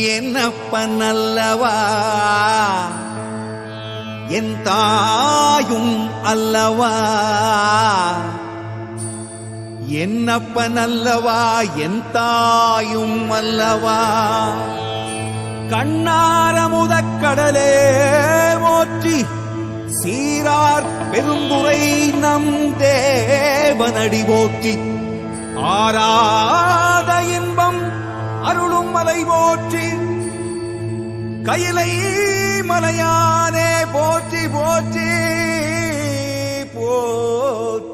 என்னப்பன் அல்லவா என் தாயும் அல்லவா என்னப்பன் அல்லவா என் தாயும் அல்லவா கண்ணாரமுதக் கடலே போற்றி சீரார் பெருந்துரை நம் தேவனடி போற்றி ஆராத இன்பம் அருளும் மலை போற்றி கையிலை மலையானே போற்றி போற்றி போற்றி